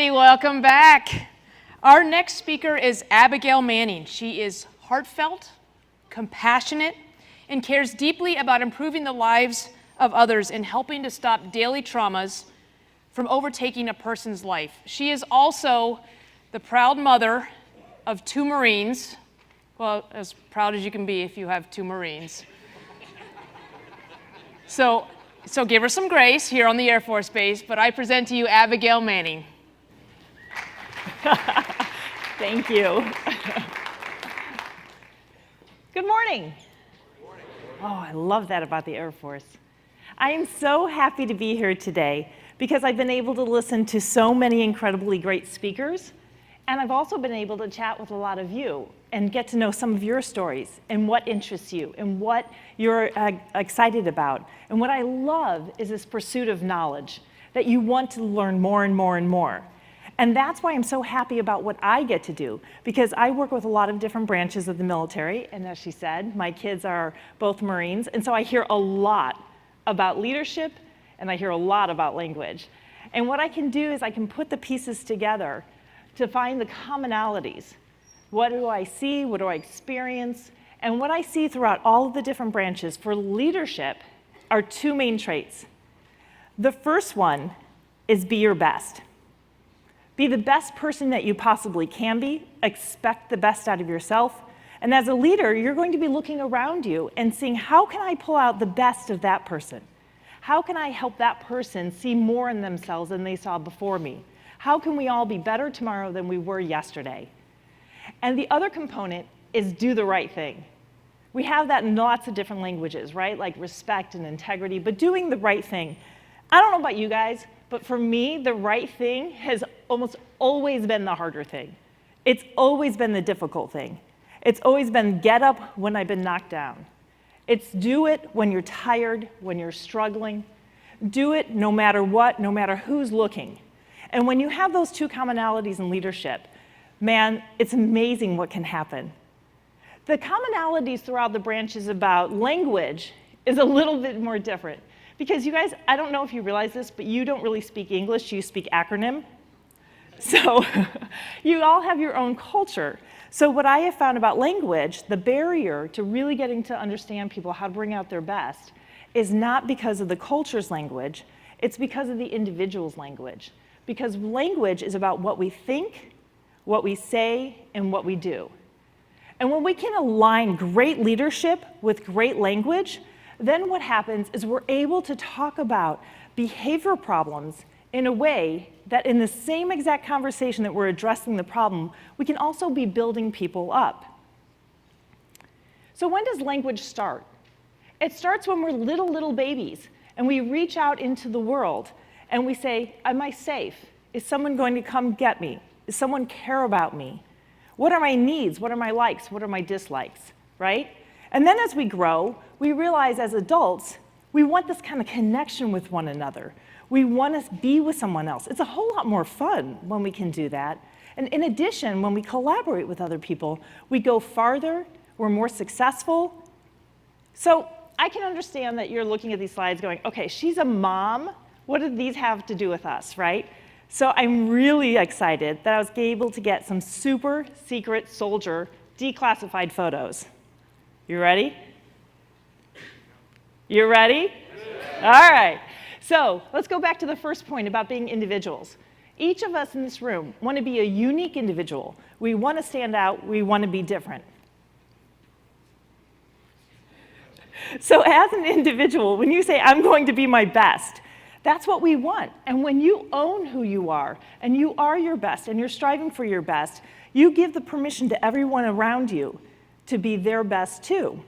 everybody. Welcome back. Our next speaker is Abigail Manning. She is heartfelt, compassionate, and cares deeply about improving the lives of others and helping to stop daily traumas from overtaking a person's life. She is also the proud mother of 2 Marines. Well, as proud as you can be if you have 2 Marines. So give her some grace here on the Air Force Base, but I present to you Abigail Manning. Thank you. Good morning. Oh, I love that about the Air Force. I am so happy to be here today because I've been able to listen to so many incredibly great speakers, and I've also been able to chat with a lot of you and get to know some of your stories and what interests you and what you're excited about. And what I love is this pursuit of knowledge, that you want to learn more and more and more. And that's why I'm so happy about what I get to do, because I work with a lot of different branches of the military, and as she said, my kids are both Marines, and so I hear a lot about leadership, and I hear a lot about language. And what I can do is I can put the pieces together to find the commonalities. What do I see? What do I experience? And what I see throughout all of the different branches for leadership are 2 main traits. The first one is be your best. Be the best person that you possibly can be. Expect the best out of yourself. And as a leader, you're going to be looking around you and seeing, how can I pull out the best of that person? How can I help that person see more in themselves than they saw before me? How can we all be better tomorrow than we were yesterday? And the other component is do the right thing. We have that in lots of different languages, right? Like respect and integrity, but doing the right thing. I don't know about you guys, but for me, the right thing has almost always been the harder thing. It's always been the difficult thing. It's always been get up when I've been knocked down. It's do it when you're tired, when you're struggling. Do it no matter what, no matter who's looking. And when you have those 2 commonalities in leadership, man, it's amazing what can happen. The commonalities throughout the branches about language is a little bit more different. Because you guys, I don't know if you realize this, but you don't really speak English, you speak acronym. So you all have your own culture. So what I have found about language, the barrier to really getting to understand people how to bring out their best is not because of the culture's language, it's because of the individual's language. Because language is about what we think, what we say, and what we do. And when we can align great leadership with great language, then what happens is we're able to talk about behavior problems in a way that in the same exact conversation that we're addressing the problem, we can also be building people up. So when does language start? It starts when we're little babies and we reach out into the world and we say, am I safe? Is someone going to come get me? Does someone care about me? What are my needs? What are my likes? What are my dislikes, right? And then as we grow, we realize as adults, we want this kind of connection with one another. We want to be with someone else. It's a whole lot more fun when we can do that. And in addition, when we collaborate with other people, we go farther, we're more successful. So I can understand that you're looking at these slides going, okay, she's a mom. What do these have to do with us, right? So I'm really excited that I was able to get some super secret soldier declassified photos. You ready? You ready? All right. So let's go back to the first point about being individuals. Each of us in this room want to be a unique individual. We want to stand out. We want to be different. So as an individual, when you say, I'm going to be my best, that's what we want. And when you own who you are, and you are your best, and you're striving for your best, you give the permission to everyone around you to be their best too.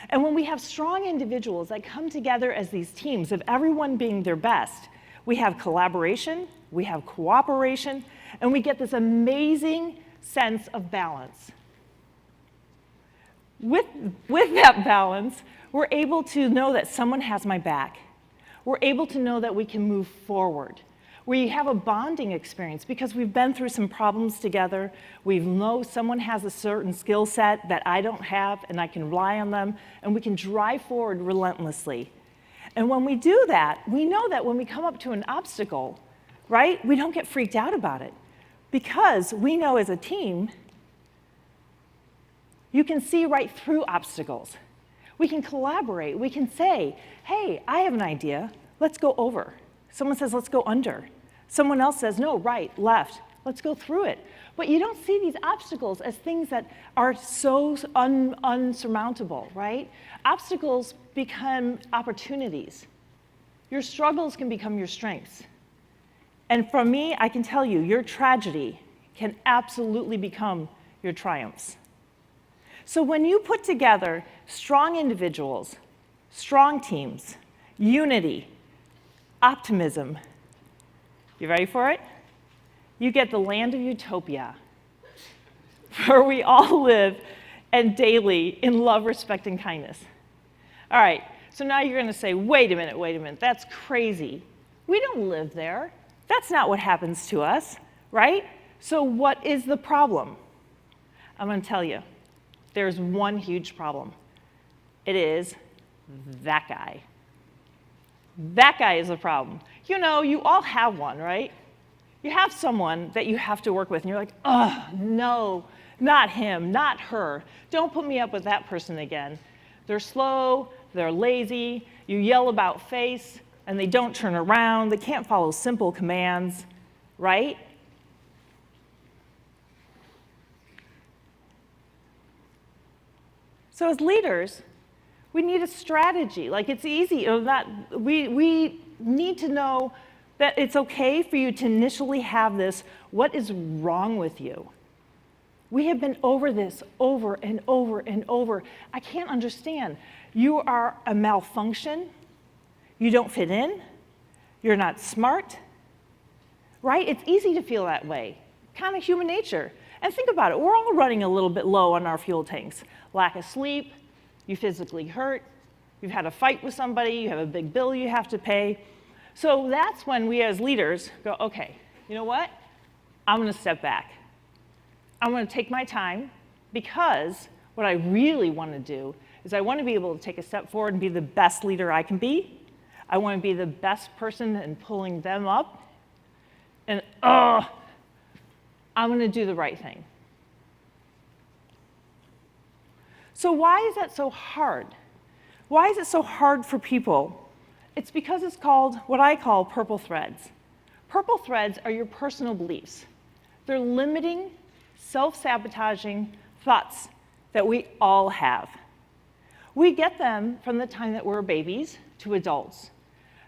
And when we have strong individuals that come together as these teams of everyone being their best, we have collaboration, we have cooperation, and we get this amazing sense of balance. With that balance, we're able to know that someone has my back. We're able to know that we can move forward. We have a bonding experience because we've been through some problems together. We know someone has a certain skill set that I don't have, and I can rely on them, and we can drive forward relentlessly. And when we do that, we know that when we come up to an obstacle, right? We don't get freaked out about it because we know as a team, you can see right through obstacles. We can collaborate. We can say, hey, I have an idea. Let's go over. Someone says, let's go under. Someone else says, no, right, left. Let's go through it. But you don't see these obstacles as things that are so unsurmountable, right? Obstacles become opportunities. Your struggles can become your strengths. And from me, I can tell you, your tragedy can absolutely become your triumphs. So when you put together strong individuals, strong teams, unity, optimism, you ready for it? You get the land of utopia, where we all live and daily in love, respect, and kindness. All right, so now you're going to say, wait a minute, that's crazy. We don't live there. That's not what happens to us, right? So what is the problem? I'm going to tell you. There's one huge problem. It is that guy. That guy is the problem. You know, you all have one, right? You have someone that you have to work with, and you're like, oh, no, not him, not her. Don't put me up with that person again. They're slow, they're lazy, you yell about face, and they don't turn around, they can't follow simple commands, right? So as leaders, we need a strategy. Like, it's easy. We need to know that it's okay for you to initially have this, what is wrong with you? We have been over this over and over and over. I can't understand. You are a malfunction. You don't fit in. You're not smart. Right? It's easy to feel that way. Kind of human nature. And think about it. We're all running a little bit low on our fuel tanks. Lack of sleep, you physically hurt, you've had a fight with somebody, you have a big bill you have to pay. So that's when we as leaders go, okay, you know what? I'm going to step back. I'm going to take my time, because what I really want to do is I want to be able to take a step forward and be the best leader I can be. I want to be the best person in pulling them up. And I'm going to do the right thing. So why is that so hard? Why is it so hard for people? It's because it's called what I call purple threads. Purple threads are your personal beliefs. They're limiting, self-sabotaging thoughts that we all have. We get them from the time that we're babies to adults.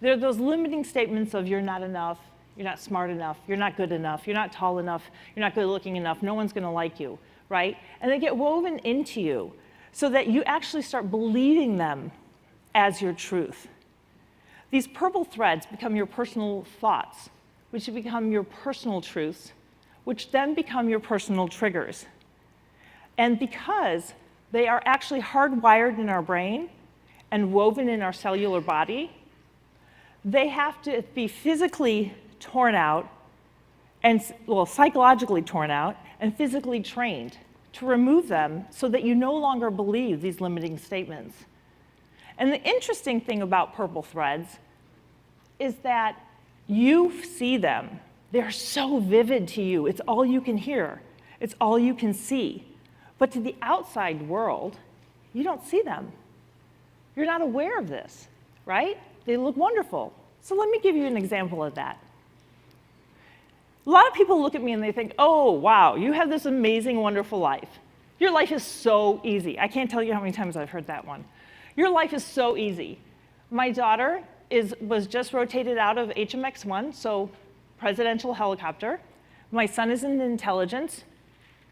They're those limiting statements of you're not enough, you're not smart enough, you're not good enough, you're not tall enough, you're not good looking enough, no one's going to like you, right? And they get woven into you so that you actually start believing them as your truth. These purple threads become your personal thoughts, which become your personal truths, which then become your personal triggers. And because they are actually hardwired in our brain and woven in our cellular body, they have to be physically torn out, and psychologically torn out, and physically trained to remove them so that you no longer believe these limiting statements. And the interesting thing about purple threads is that you see them. They're so vivid to you. It's all you can hear. It's all you can see. But to the outside world, you don't see them. You're not aware of this, right? They look wonderful. So let me give you an example of that. A lot of people look at me and they think, oh, wow, you have this amazing, wonderful life. Your life is so easy. I can't tell you how many times I've heard that one. Your life is so easy. My daughter was just rotated out of HMX-1, so presidential helicopter. My son is in intelligence.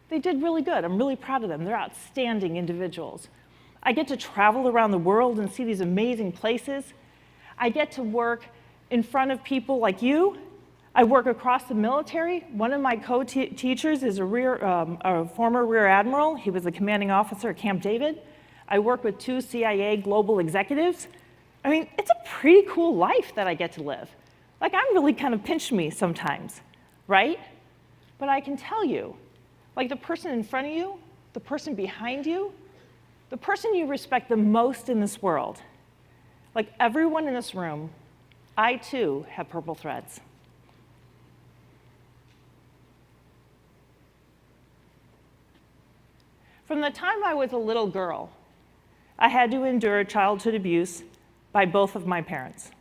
They did really good. I'm really proud of them. They're outstanding individuals. I get to travel around the world and see these amazing places. I get to work in front of people like you. I work across the military. One of my co-teachers is a former Rear Admiral. He was a commanding officer at Camp David. I work with 2 CIA global executives. I mean, it's a pretty cool life that I get to live. Like, I'm really kind of pinch me sometimes, right? But I can tell you, like the person in front of you, the person behind you, the person you respect the most in this world, like everyone in this room, I too have purple threads. From the time I was a little girl, I had to endure childhood abuse by both of my parents.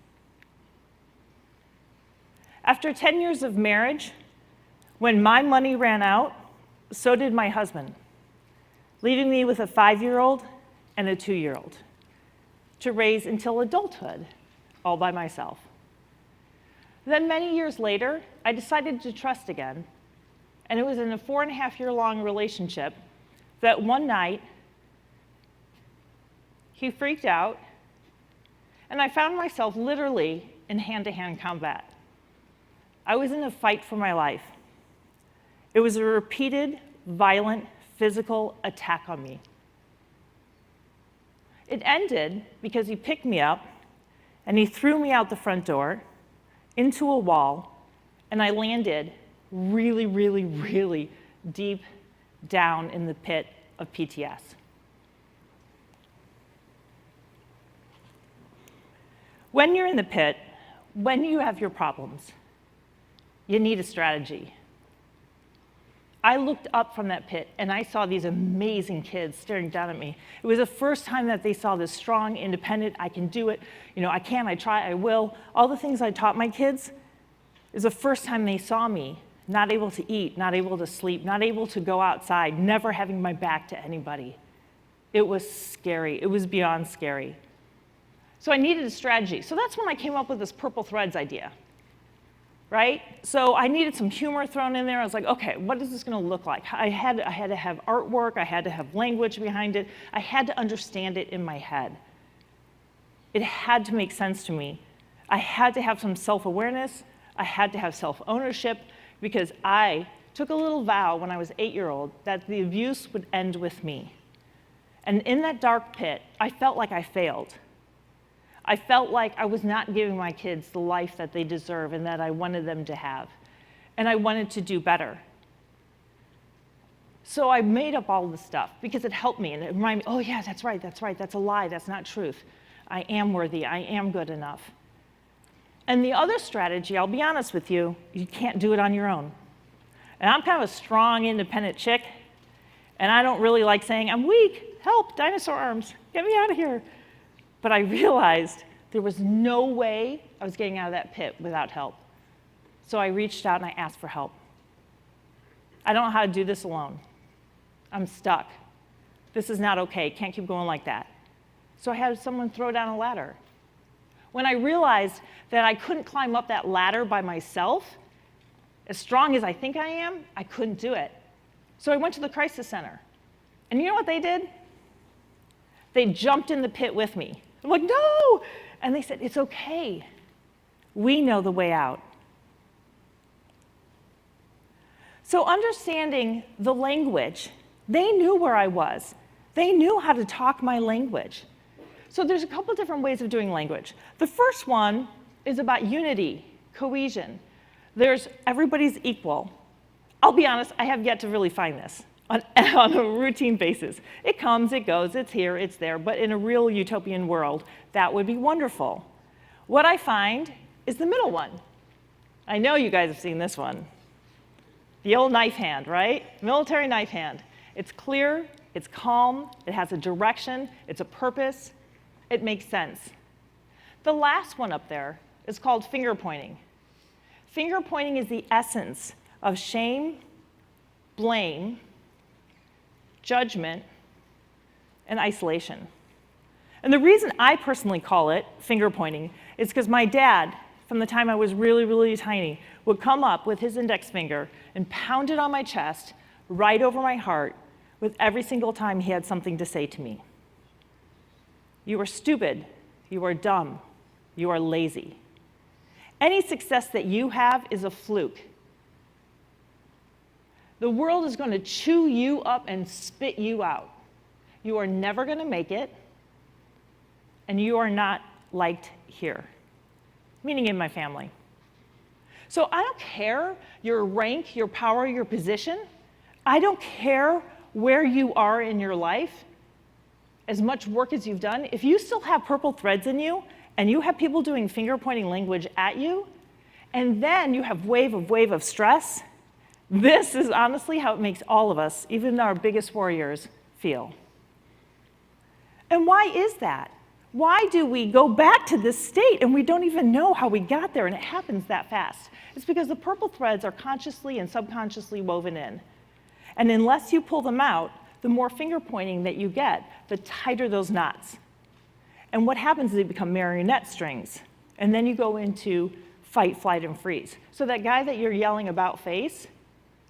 After 10 years of marriage, when my money ran out, so did my husband, leaving me with a 5-year-old and a 2-year-old to raise until adulthood all by myself. Then many years later, I decided to trust again, and it was in a 4.5-year-long relationship that one night he freaked out, and I found myself literally in hand-to-hand combat. I was in a fight for my life. It was a repeated, violent, physical attack on me. It ended because he picked me up and he threw me out the front door into a wall, and I landed really, really, really deep down in the pit of PTS. When you're in the pit, when you have your problems, you need a strategy. I looked up from that pit and I saw these amazing kids staring down at me. It was the first time that they saw this strong, independent, I can do it, I can, I try, I will. All the things I taught my kids is the first time they saw me not able to eat, not able to sleep, not able to go outside, never having my back to anybody. It was scary. It was beyond scary. So I needed a strategy. So that's when I came up with this purple threads idea, right? So I needed some humor thrown in there. I was like, okay, what is this going to look like? I had to have artwork. I had to have language behind it. I had to understand it in my head. It had to make sense to me. I had to have some self-awareness. I had to have self-ownership, because I took a little vow when I was 8-year-old that the abuse would end with me. And in that dark pit, I felt like I failed. I felt like I was not giving my kids the life that they deserve and that I wanted them to have. And I wanted to do better. So I made up all this stuff because it helped me and it reminded me, oh yeah, that's right, that's a lie, that's not truth. I am worthy, I am good enough. And the other strategy, I'll be honest with you, you can't do it on your own. And I'm kind of a strong, independent chick, and I don't really like saying, I'm weak, help, dinosaur arms, get me out of here. But I realized there was no way I was getting out of that pit without help. So I reached out and I asked for help. I don't know how to do this alone. I'm stuck. This is not okay, can't keep going like that. So I had someone throw down a ladder. When I realized that I couldn't climb up that ladder by myself, as strong as I think I am, I couldn't do it. So I went to the crisis center. And you know what they did? They jumped in the pit with me. I'm like, no! And they said, it's okay. We know the way out. So understanding the language, they knew where I was. They knew how to talk my language. So there's a couple different ways of doing language. The first one is about unity, cohesion. There's everybody's equal. I'll be honest, I have yet to really find this on a routine basis. It comes, it goes, it's here, it's there, but in a real utopian world, that would be wonderful. What I find is the middle one. I know you guys have seen this one. The old knife hand, right? Military knife hand. It's clear, it's calm, it has a direction, it's a purpose, it makes sense. The last one up there is called finger pointing. Finger pointing is the essence of shame, blame, judgment, and isolation. And the reason I personally call it finger pointing is because my dad, from the time I was really, really tiny, would come up with his index finger and pound it on my chest, right over my heart, with every single time he had something to say to me. You are stupid, you are dumb, you are lazy. Any success that you have is a fluke. The world is going to chew you up and spit you out. You are never going to make it, and you are not liked here, meaning in my family. So I don't care your rank, your power, your position. I don't care where you are in your life, as much work as you've done. If you still have purple threads in you, and you have people doing finger pointing language at you, and then you have wave of stress, this is honestly how it makes all of us, even our biggest warriors, feel. And why is that? Why do we go back to this state and we don't even know how we got there and it happens that fast? It's because the purple threads are consciously and subconsciously woven in. And unless you pull them out, the more finger pointing that you get, the tighter those knots. And what happens is they become marionette strings. And then you go into fight, flight, and freeze. So that guy that you're yelling about face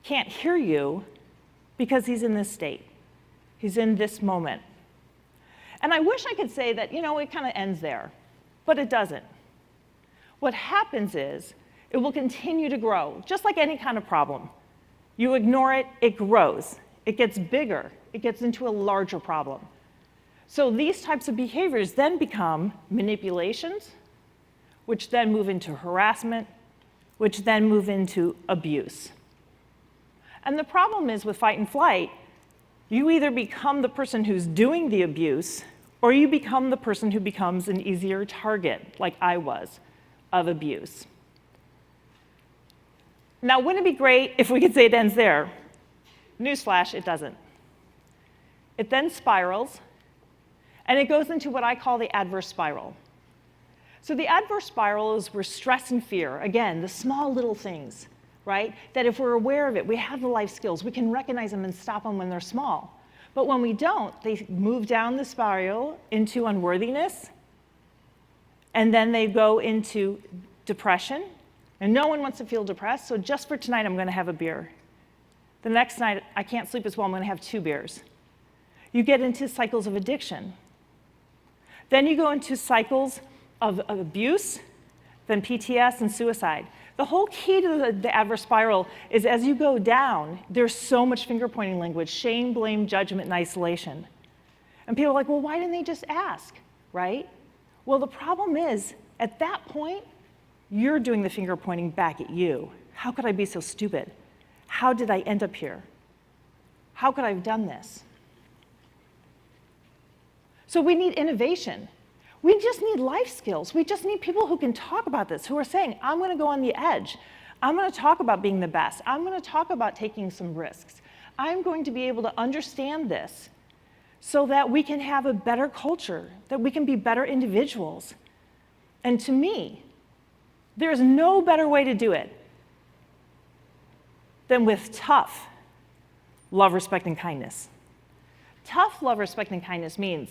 can't hear you because he's in this state. He's in this moment. And I wish I could say that, it kind of ends there, but it doesn't. What happens is it will continue to grow, just like any kind of problem. You ignore it, it grows. It gets bigger. It gets into a larger problem. So these types of behaviors then become manipulations, which then move into harassment, which then move into abuse. And the problem is with fight and flight, you either become the person who's doing the abuse, or you become the person who becomes an easier target, like I was, of abuse. Now, wouldn't it be great if we could say it ends there? Newsflash, it doesn't. It then spirals, and it goes into what I call the adverse spiral. So the adverse spiral is where stress and fear, again, the small little things, right? That if we're aware of it, we have the life skills, we can recognize them and stop them when they're small. But when we don't, they move down the spiral into unworthiness, and then they go into depression. And no one wants to feel depressed, so just for tonight, I'm going to have a beer. The next night, I can't sleep as well, I'm going to have 2 beers. You get into cycles of addiction. Then you go into cycles of abuse, then PTS and suicide. The whole key to the adverse spiral is as you go down, there's so much finger-pointing language, shame, blame, judgment, and isolation. And people are like, well, why didn't they just ask, right? Well, the problem is, at that point, you're doing the finger-pointing back at you. How could I be so stupid? How did I end up here? How could I have done this? So we need innovation. We just need life skills. We just need people who can talk about this, who are saying, I'm going to go on the edge. I'm going to talk about being the best. I'm going to talk about taking some risks. I'm going to be able to understand this so that we can have a better culture, that we can be better individuals. And to me, there's no better way to do it than with tough love, respect, and kindness. Tough love, respect, and kindness means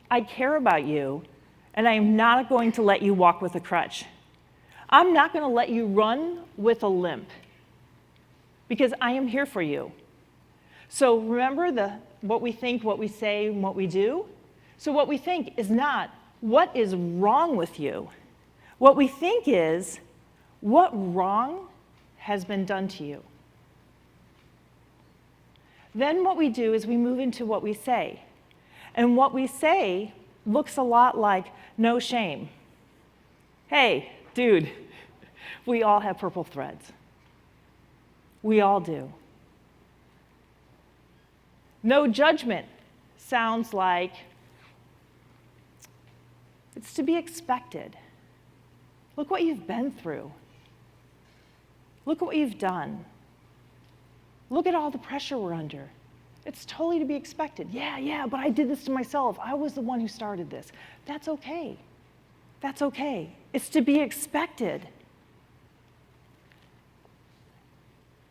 I care about you, and I am not going to let you walk with a crutch. I'm not going to let you run with a limp, because I am here for you. So remember what we think, what we say, and what we do? So what we think is not, what is wrong with you? What we think is, what wrong has been done to you? Then what we do is we move into what we say. And what we say looks a lot like no shame. Hey, dude, we all have purple threads. We all do. No judgment sounds like it's to be expected. Look what you've been through. Look at what you've done. Look at all the pressure we're under. It's totally to be expected. Yeah, but I did this to myself. I was the one who started this. That's okay. That's okay. It's to be expected.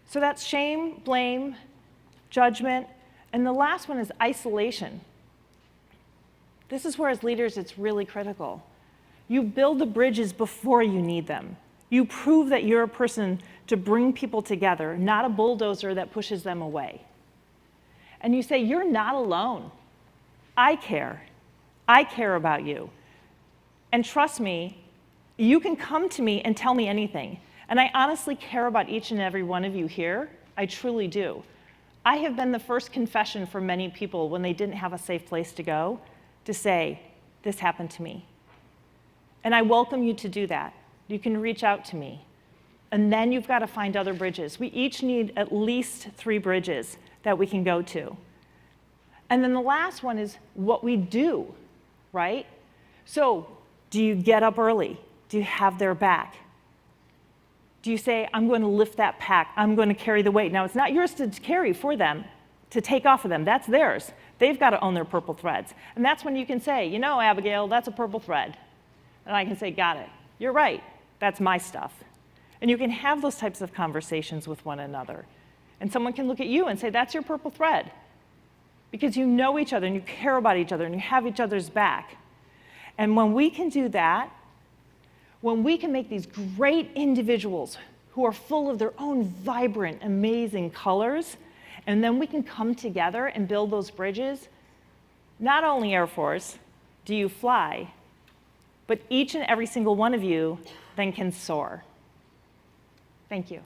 So that's shame, blame, judgment, and the last one is isolation. This is where, as leaders, it's really critical. You build the bridges before you need them. You prove that you're a person to bring people together, not a bulldozer that pushes them away. And you say, you're not alone. I care. I care about you. And trust me, you can come to me and tell me anything. And I honestly care about each and every one of you here. I truly do. I have been the first confession for many people when they didn't have a safe place to go, to say, this happened to me. And I welcome you to do that. You can reach out to me. And then you've got to find other bridges. We each need at least 3 bridges that we can go to. And then the last one is what we do, right? So do you get up early? Do you have their back? Do you say, I'm going to lift that pack, I'm going to carry the weight? Now, it's not yours to carry for them, to take off of them. That's theirs. They've got to own their purple threads. And that's when you can say, you know, Abigail, that's a purple thread. And I can say, got it. You're right. That's my stuff. And you can have those types of conversations with one another. And someone can look at you and say, that's your purple thread. Because you know each other and you care about each other and you have each other's back. And when we can do that, when we can make these great individuals who are full of their own vibrant, amazing colors, and then we can come together and build those bridges, not only Air Force do you fly, but each and every single one of you then can soar. Thank you.